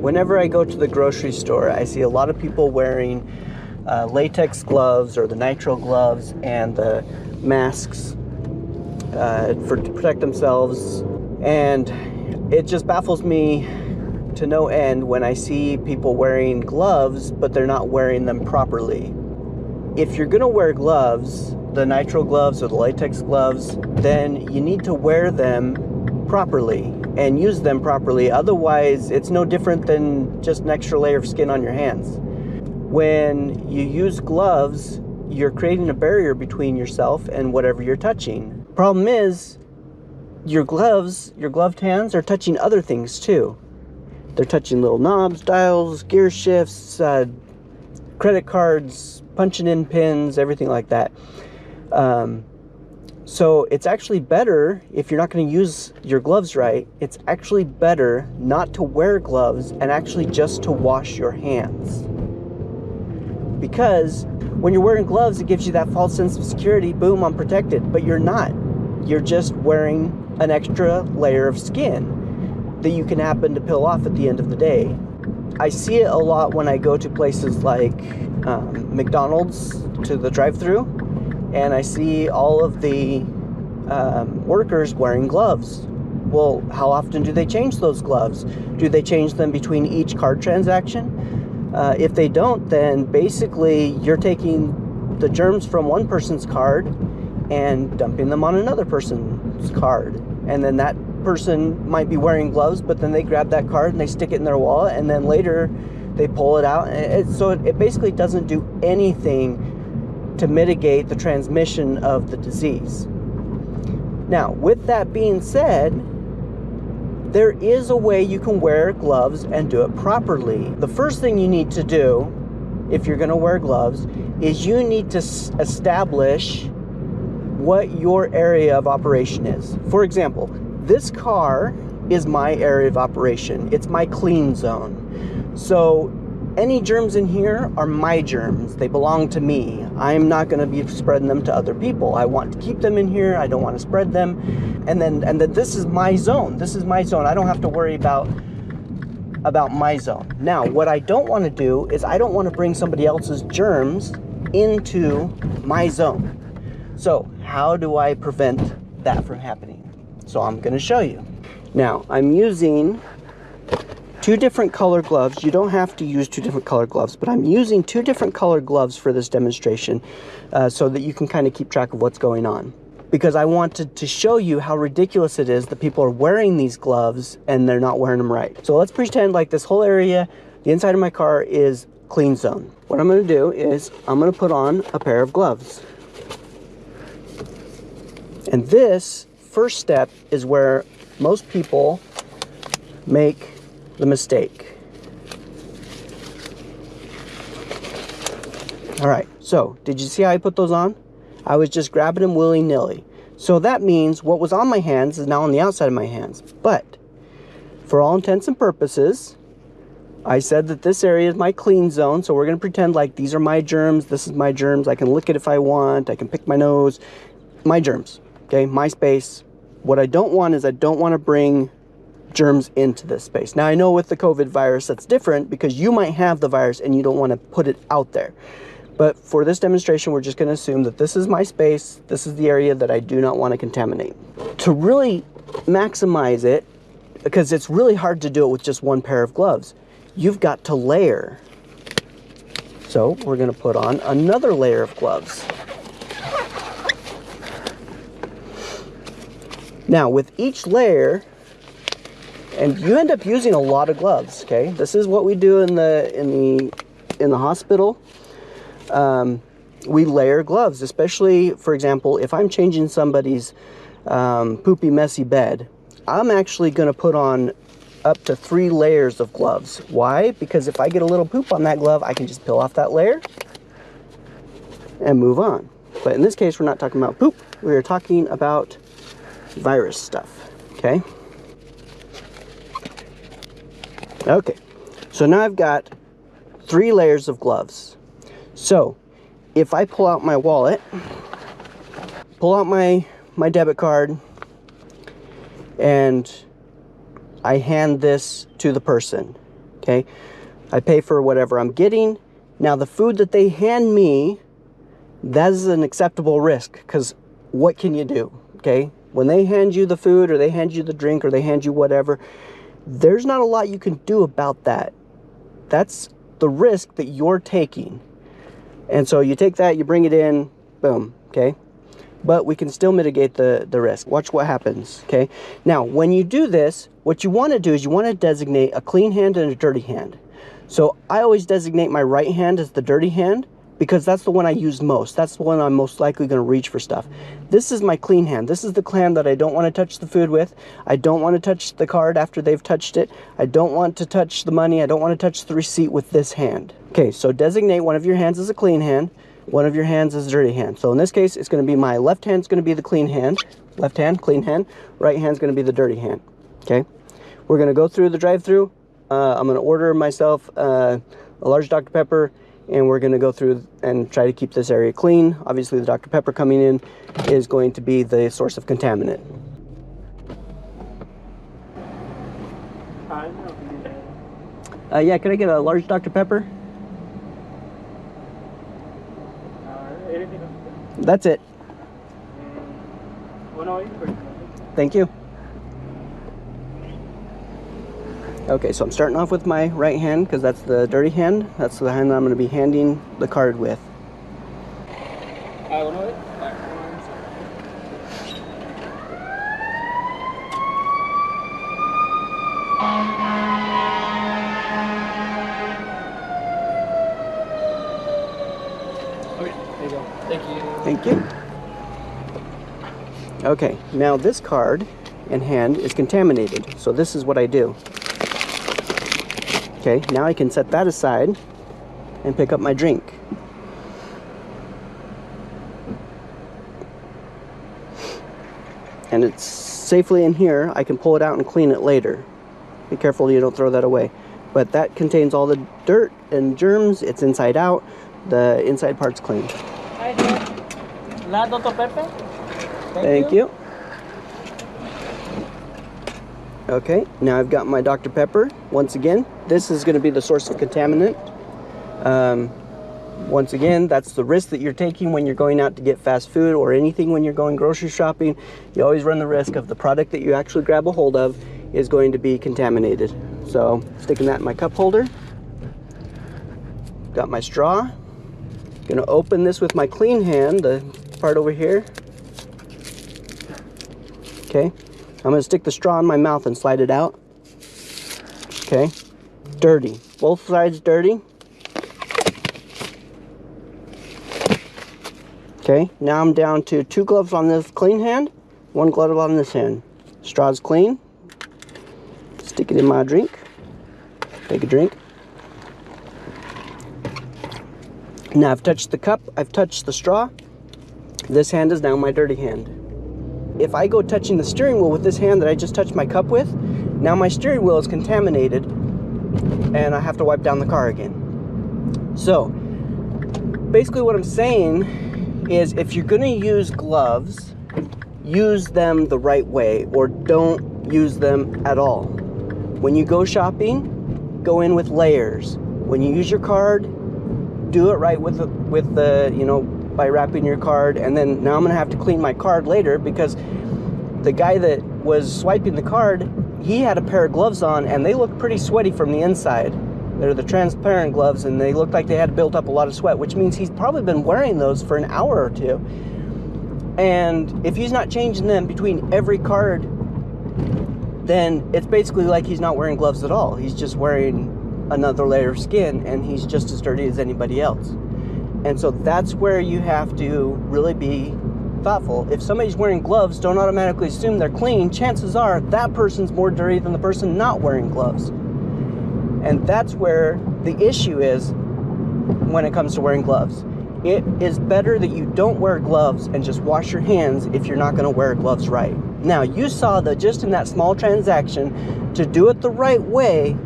Whenever I go to the grocery store, I see a lot of people wearing latex gloves or the nitrile gloves and the masks to protect themselves. And it just baffles me to no end when I see people wearing gloves, but they're not wearing them properly. If you're gonna wear gloves, the nitrile gloves or the latex gloves, then you need to wear them properly and use them properly. Otherwise, it's no different than just an extra layer of skin on your hands. When you use gloves, you're creating a barrier between yourself and whatever you're touching. Problem is, your gloved hands are touching other things too. They're touching little knobs, dials, gear shifts, credit cards, punching in pins, everything like that. So it's actually better, if you're not going to use your gloves right, it's actually better not to wear gloves and actually just to wash your hands. Because when you're wearing gloves, it gives you that false sense of security. Boom, I'm protected. But you're not. You're just wearing an extra layer of skin that you can happen to peel off at the end of the day. I see it a lot when I go to places like McDonald's, to the drive-thru, and I see all of the workers wearing gloves. Well, how often do they change those gloves? Do they change them between each card transaction? If they don't, then basically you're taking the germs from one person's card and dumping them on another person's card. And then that person might be wearing gloves, but then they grab that card and they stick it in their wallet, and then later they pull it out. So it basically doesn't do anything to mitigate the transmission of the disease. Now, with that being said, there is a way you can wear gloves and do it properly. The first thing you need to do, if you're going to wear gloves, is you need to establish what your area of operation is. For example, this car is my area of operation. It's my clean zone. So any germs in here are my germs. They belong to me. I'm not going to be spreading them to other people. I want to keep them in here. I don't want to spread them. And then this is my zone. This is my zone. I don't have to worry about my zone. Now, what I don't want to do is I don't want to bring somebody else's germs into my zone. So how do I prevent that from happening? So I'm going to show you. Now, I'm using two different color gloves. You don't have to use two different color gloves, but I'm using two different color gloves for this demonstration so that you can kind of keep track of what's going on. Because I wanted to show you how ridiculous it is that people are wearing these gloves and they're not wearing them right. So let's pretend like this whole area, the inside of my car, is clean zone. What I'm going to do is I'm going to put on a pair of gloves. And this first step is where most people make the mistake. All right, so did you see how I put those on? I was just grabbing them willy-nilly. So that means what was on my hands is now on the outside of my hands. But for all intents and purposes, I said that this area is my clean zone. So we're going to pretend like these are my germs. This is my germs. I can lick it if I want. I can pick my nose. My germs, okay? My space. What I don't want is I don't want to bring germs into this space. Now, I know with the COVID virus, that's different because you might have the virus and you don't want to put it out there. But for this demonstration, we're just going to assume that this is my space. This is the area that I do not want to contaminate. To really maximize it, because it's really hard to do it with just one pair of gloves, you've got to layer. So we're going to put on another layer of gloves. Now, with each layer, and you end up using a lot of gloves, okay? This is what we do in the hospital. We layer gloves, especially, for example, if I'm changing somebody's poopy, messy bed, I'm actually going to put on up to 3 layers of gloves. Why? Because if I get a little poop on that glove, I can just peel off that layer and move on. But in this case, we're not talking about poop. We're talking about virus stuff, okay? Okay, so now I've got 3 layers of gloves. So if I pull out my wallet, pull out my debit card, and I hand this to the person, okay? I pay for whatever I'm getting. Now, the food that they hand me, that is an acceptable risk, because what can you do, okay? When they hand you the food, or they hand you the drink, or they hand you whatever, there's not a lot you can do about that. That's the risk that you're taking. And so you take that, you bring it in, boom, okay? But we can still mitigate the risk. Watch what happens, okay? Now, when you do this, what you want to do is you want to designate a clean hand and a dirty hand. So I always designate my right hand as the dirty hand, because that's the one I use most. That's the one I'm most likely going to reach for stuff. This is my clean hand. This is the hand that I don't want to touch the food with. I don't want to touch the card after they've touched it. I don't want to touch the money. I don't want to touch the receipt with this hand. Okay, so designate one of your hands as a clean hand, one of your hands as a dirty hand. So in this case, it's going to be my left hand's going to be the clean hand. Left hand, clean hand. Right hand's going to be the dirty hand. Okay, we're going to go through the drive-thru. I'm going to order myself a large Dr. Pepper, and we're going to go through and try to keep this area clean. Obviously, the Dr. Pepper coming in is going to be the source of contaminant. Yeah, could I get a large Dr. Pepper? Anything else? That's it. Thank you. Okay, so I'm starting off with my right hand, because that's the dirty hand. That's the hand that I'm going to be handing the card with. Okay, there you go. Thank you. Thank you. Okay, now this card and hand is contaminated, so this is what I do. Okay, now I can set that aside and pick up my drink. And it's safely in here. I can pull it out and clean it later. Be careful you don't throw that away. But that contains all the dirt and germs. It's inside out. The inside part's clean. Hi there. La Dr. Pepper. Thank you. Okay, now I've got my Dr. Pepper. Once again, this is going to be the source of contaminant. Once again, that's the risk that you're taking when you're going out to get fast food or anything when you're going grocery shopping. You always run the risk of the product that you actually grab a hold of is going to be contaminated. So, sticking that in my cup holder. Got my straw. Gonna open this with my clean hand, the part over here. Okay. I'm gonna stick the straw in my mouth and slide it out. Okay. Dirty. Both sides dirty. Okay. Now I'm down to 2 gloves on this clean hand, 1 glove on this hand. Straw's clean. Stick it in my drink. Take a drink. Now I've touched the cup, I've touched the straw. This hand is now my dirty hand. If I go touching the steering wheel with this hand that I just touched my cup with, now my steering wheel is contaminated and I have to wipe down the car again. So, basically what I'm saying is if you're gonna use gloves, use them the right way or don't use them at all. When you go shopping, go in with layers. When you use your card, do it right with the you know, by wrapping your card. And then now I'm gonna have to clean my card later because the guy that was swiping the card, he had a pair of gloves on and they looked pretty sweaty from the inside. They're the transparent gloves and they looked like they had built up a lot of sweat, which means he's probably been wearing those for an hour or two. And if he's not changing them between every card, then it's basically like he's not wearing gloves at all. He's just wearing another layer of skin and he's just as dirty as anybody else. And so that's where you have to really be thoughtful. If somebody's wearing gloves, don't automatically assume they're clean. Chances are that person's more dirty than the person not wearing gloves. And that's where the issue is when it comes to wearing gloves. It is better that you don't wear gloves and just wash your hands if you're not going to wear gloves right. Now, you saw that just in that small transaction, to do it the right way,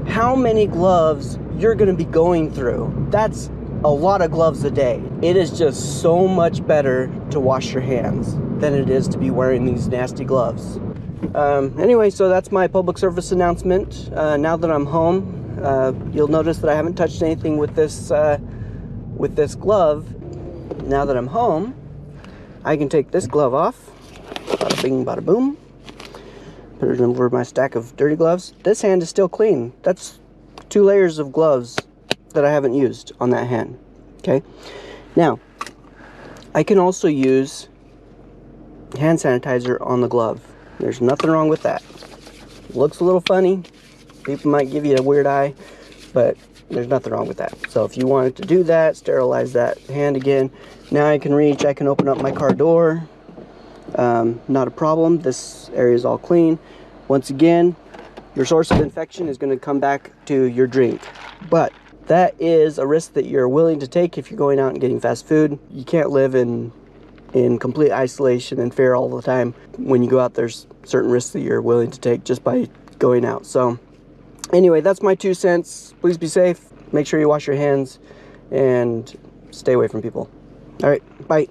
how many gloves you're going to be going through. That's a lot of gloves a day. It is just so much better to wash your hands than it is to be wearing these nasty gloves. Anyway, so that's my public service announcement. Now that I'm home, You'll notice that I haven't touched anything with this glove. Now that I'm home, I can take this glove off. Bada bing, bada boom. Put it over my stack of dirty gloves. This hand is still clean. That's 2 layers of gloves that I haven't used on that hand. Okay. Now, I can also use hand sanitizer on the glove. There's nothing wrong with that. Looks a little funny. People might give you a weird eye, but there's nothing wrong with that. So if you wanted to do that, sterilize that hand again. Now I can reach, I can open up my car door. Not a problem. This area is all clean. Once again, your source of infection is going to come back to your drink. But that is a risk that you're willing to take if you're going out and getting fast food. You can't live in complete isolation and fear all the time. When you go out, there's certain risks that you're willing to take just by going out. So anyway, that's my 2 cents. Please be safe. Make sure you wash your hands and stay away from people. All right, bye.